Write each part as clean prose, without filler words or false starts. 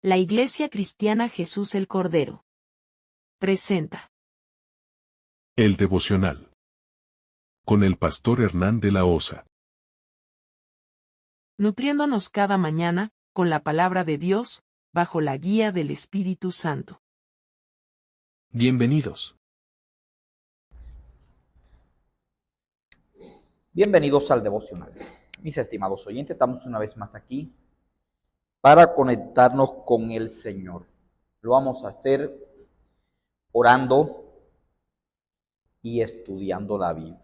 La Iglesia Cristiana Jesús el Cordero presenta El devocional con el pastor Hernán de la Osa. nutriéndonos cada mañana con la palabra de Dios, bajo la guía del Espíritu Santo. Bienvenidos. Bienvenidos al devocional. Mis estimados oyentes, estamos una vez más aquí para conectarnos con el Señor. Lo vamos a hacer orando y estudiando la Biblia.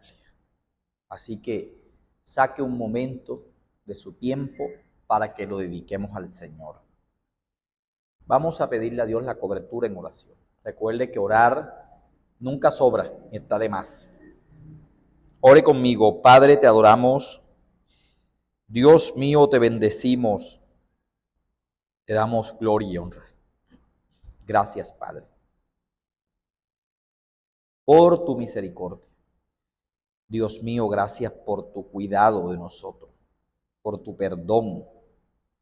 Así que saque un momento de su tiempo para que lo dediquemos al Señor. Vamos a pedirle a Dios la cobertura en oración. Recuerde que orar nunca sobra, ni está de más. Ore conmigo. Padre, te adoramos. Dios mío, te bendecimos. Te damos gloria y honra. Gracias, Padre, por tu misericordia. Dios mío, gracias por tu cuidado de nosotros, por tu perdón.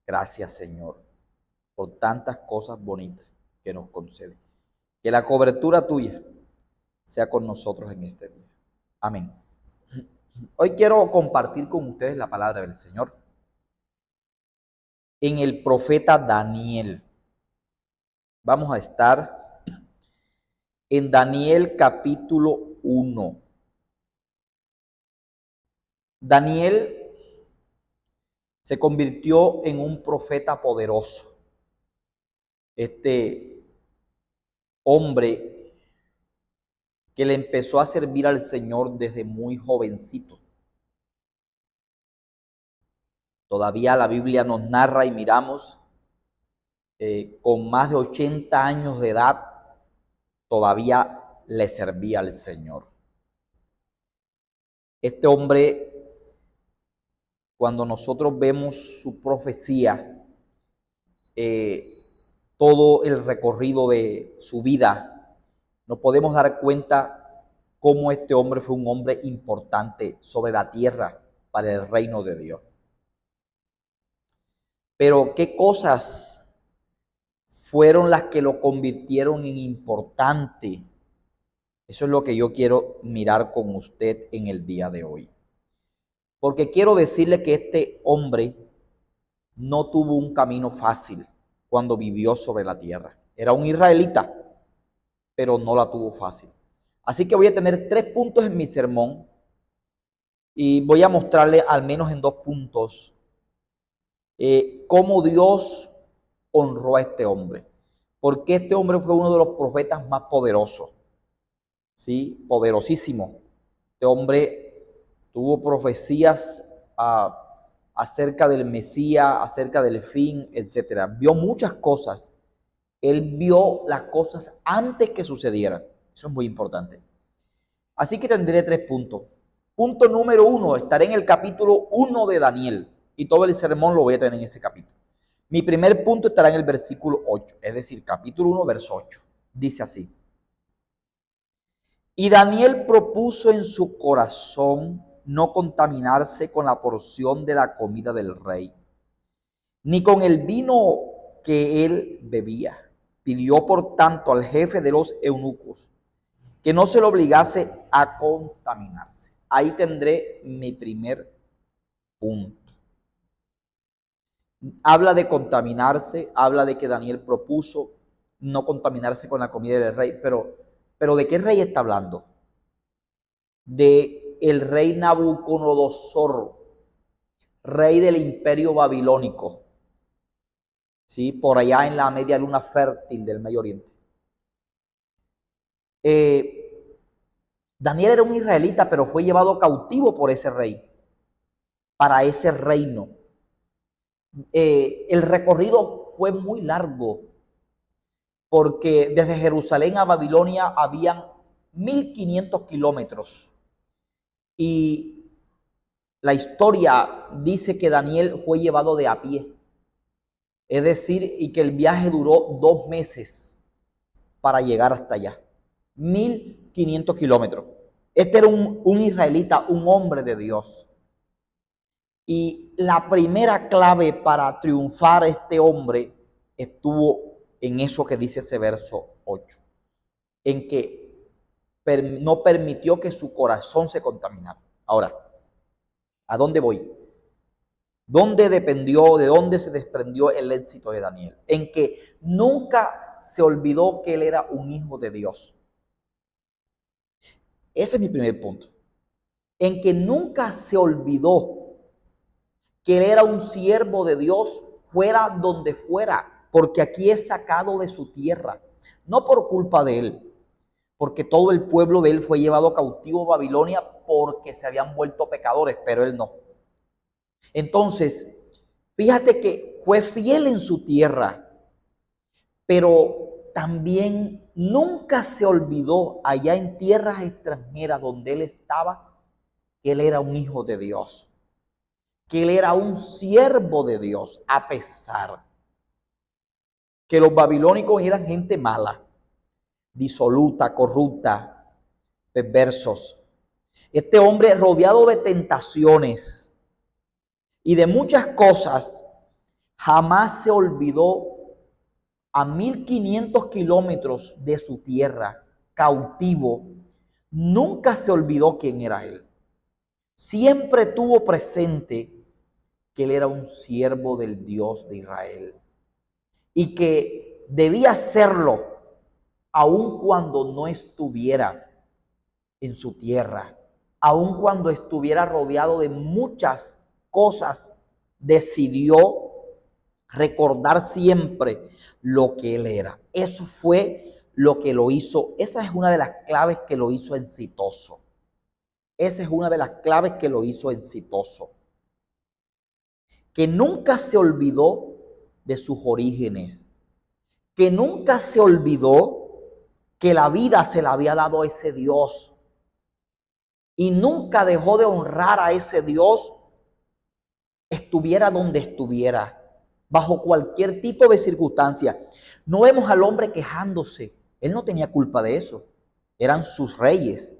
Gracias, Señor, por tantas cosas bonitas que nos concede. Que la cobertura tuya sea con nosotros en este día. Amén. Hoy quiero compartir con ustedes la palabra del Señor en el profeta Daniel. Vamos a estar en Daniel capítulo 1. Daniel se convirtió en un profeta poderoso. Este hombre que le empezó a servir al Señor desde muy jovencito. Todavía la Biblia nos narra y miramos con más de 80 años de edad, todavía le servía al Señor. Este hombre, cuando nosotros vemos su profecía, todo el recorrido de su vida, nos podemos dar cuenta cómo este hombre fue un hombre importante sobre la tierra para el reino de Dios. Pero ¿qué cosas fueron las que lo convirtieron en importante? Eso es lo que yo quiero mirar con usted en el día de hoy. Porque quiero decirle que este hombre no tuvo un camino fácil cuando vivió sobre la tierra. Era un israelita, pero no la tuvo fácil. Así que voy a tener 3 puntos en mi sermón y voy a mostrarle al menos en 2 puntos cómo Dios honró a este hombre. Porque este hombre fue uno de los profetas más poderosos. ¿Sí? Poderosísimo. Este hombre tuvo profecías acerca del Mesías, acerca del fin, etc. Vio muchas cosas. Él vio las cosas antes que sucedieran. Eso es muy importante. Así que tendré 3 puntos. Punto número 1, estaré en el capítulo 1 de Daniel. Y todo el sermón lo voy a tener en ese capítulo. Mi primer punto estará en el versículo 8, es decir, capítulo 1, verso 8. Dice así. Y Daniel propuso en su corazón no contaminarse con la porción de la comida del rey, ni con el vino que él bebía. Pidió por tanto al jefe de los eunucos que no se le obligase a contaminarse. Ahí tendré mi primer punto. Habla de contaminarse, habla de que Daniel propuso no contaminarse con la comida del rey, pero ¿de qué rey está hablando? De el rey Nabucodonosor, rey del imperio babilónico, ¿sí? Por allá en la media luna fértil del Medio Oriente. Daniel era un israelita, pero fue llevado cautivo por ese rey, para ese reino. El recorrido fue muy largo, porque desde Jerusalén a Babilonia habían 1500 kilómetros. Y la historia dice que Daniel fue llevado de a pie. Es decir, y que el viaje duró 2 meses para llegar hasta allá. 1500 kilómetros. Este era un israelita, un hombre de Dios. Y la primera clave para triunfar este hombre estuvo en eso que dice ese verso 8, en que no permitió que su corazón se contaminara. Ahora, ¿a dónde voy? ¿Dónde dependió, de dónde se desprendió el éxito de Daniel? En que nunca se olvidó que él era un hijo de Dios. Ese es mi primer punto. En que nunca se olvidó que él era un siervo de Dios fuera donde fuera, porque aquí es sacado de su tierra, no por culpa de él, porque todo el pueblo de él fue llevado cautivo a Babilonia porque se habían vuelto pecadores, pero él no. Entonces, fíjate que fue fiel en su tierra, pero también nunca se olvidó allá en tierras extranjeras donde él estaba, que él era un hijo de Dios, que él era un siervo de Dios, a pesar que los babilónicos eran gente mala, disoluta, corrupta, perversos. Este hombre, rodeado de tentaciones y de muchas cosas, jamás se olvidó, a 1500 kilómetros de su tierra, cautivo, nunca se olvidó quién era él. Siempre tuvo presente que él era un siervo del Dios de Israel y que debía hacerlo aun cuando no estuviera en su tierra, aun cuando estuviera rodeado de muchas cosas, decidió recordar siempre lo que él era. Eso fue lo que lo hizo. Esa es una de las claves que lo hizo exitoso. Esa es una de las claves que lo hizo exitoso. Que nunca se olvidó de sus orígenes. Que nunca se olvidó que la vida se la había dado a ese Dios. Y nunca dejó de honrar a ese Dios, estuviera donde estuviera, bajo cualquier tipo de circunstancia. No vemos al hombre quejándose. Él no tenía culpa de eso. Eran sus reyes,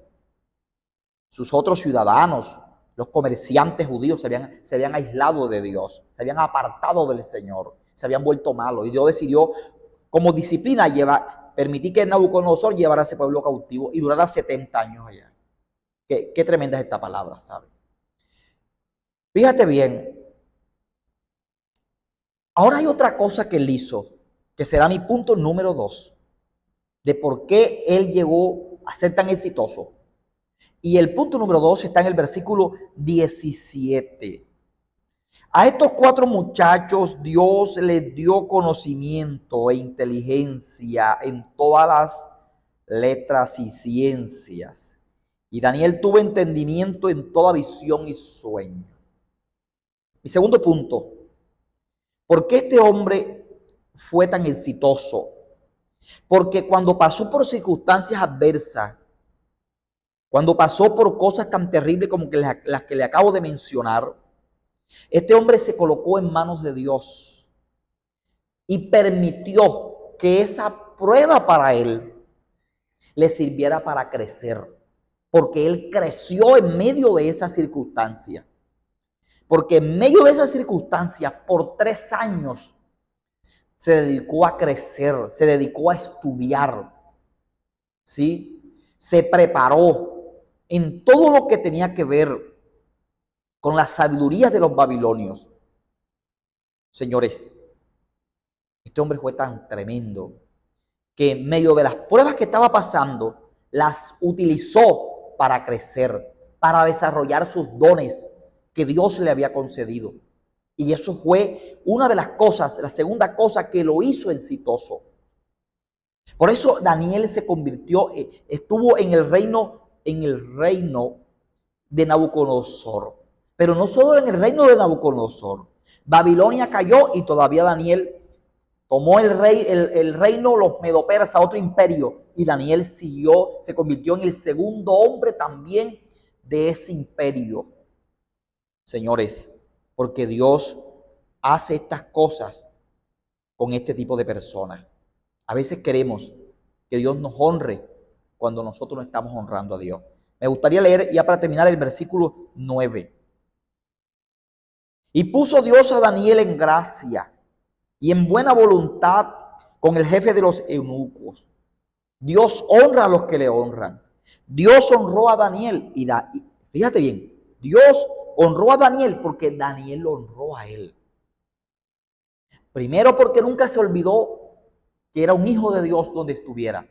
sus otros ciudadanos, los comerciantes judíos se habían aislado de Dios, se habían apartado del Señor, se habían vuelto malos. Y Dios decidió, como disciplina, permitir que Nabucodonosor llevara a ese pueblo cautivo y durara 70 años allá. Qué tremenda es esta palabra, ¿sabe? Fíjate bien. Ahora hay otra cosa que él hizo, que será mi punto número 2, de por qué él llegó a ser tan exitoso. Y el punto número 2 está en el versículo 17. A estos 4 muchachos Dios les dio conocimiento e inteligencia en todas las letras y ciencias. Y Daniel tuvo entendimiento en toda visión y sueño. Mi segundo punto. ¿Por qué este hombre fue tan exitoso? Porque cuando pasó por circunstancias adversas, cuando pasó por cosas tan terribles como las que le acabo de mencionar, este hombre se colocó en manos de Dios y permitió que esa prueba para él le sirviera para crecer, porque él creció en medio de esa circunstancia. Porque en medio de esa circunstancia, por 3 años, se dedicó a crecer, se dedicó a estudiar, ¿sí? Se preparó en todo lo que tenía que ver con la sabiduría de los babilonios. Señores, este hombre fue tan tremendo que en medio de las pruebas que estaba pasando, las utilizó para crecer, para desarrollar sus dones que Dios le había concedido. Y eso fue una de las cosas, la segunda cosa que lo hizo exitoso. Por eso Daniel se convirtió, estuvo en el reino de Nabucodonosor. Pero no solo en el reino de Nabucodonosor. Babilonia cayó y todavía Daniel tomó el reino, los medopersas, otro imperio. Y Daniel siguió, se convirtió en el segundo hombre también de ese imperio. Señores, porque Dios hace estas cosas con este tipo de personas. A veces queremos que Dios nos honre cuando nosotros no estamos honrando a Dios. Me gustaría leer ya para terminar el versículo 9. Y puso Dios a Daniel en gracia y en buena voluntad con el jefe de los eunucos. Dios honra a los que le honran. Dios honró a Daniel y fíjate bien, Dios honró a Daniel porque Daniel lo honró a él. Primero porque nunca se olvidó que era un hijo de Dios donde estuviera.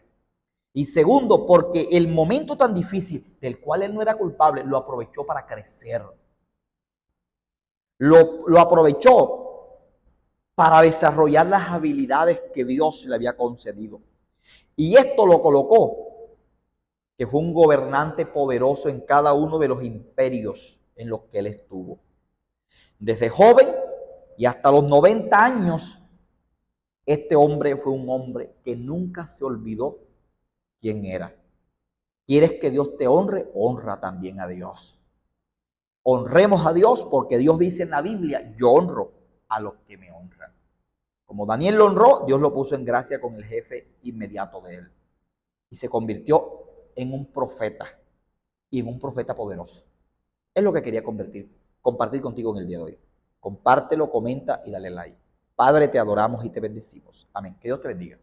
Y segundo, porque el momento tan difícil del cual él no era culpable, lo aprovechó para crecer. Lo aprovechó para desarrollar las habilidades que Dios le había concedido. Y esto lo colocó, que fue un gobernante poderoso en cada uno de los imperios en los que él estuvo. Desde joven y hasta los 90 años, este hombre fue un hombre que nunca se olvidó quién era. ¿Quieres que Dios te honre? Honra también a Dios. Honremos a Dios porque Dios dice en la Biblia, yo honro a los que me honran. Como Daniel lo honró, Dios lo puso en gracia con el jefe inmediato de él. Y se convirtió en un profeta y en un profeta poderoso. Es lo que quería compartir contigo en el día de hoy. Compártelo, comenta y dale like. Padre, te adoramos y te bendecimos. Amén. Que Dios te bendiga.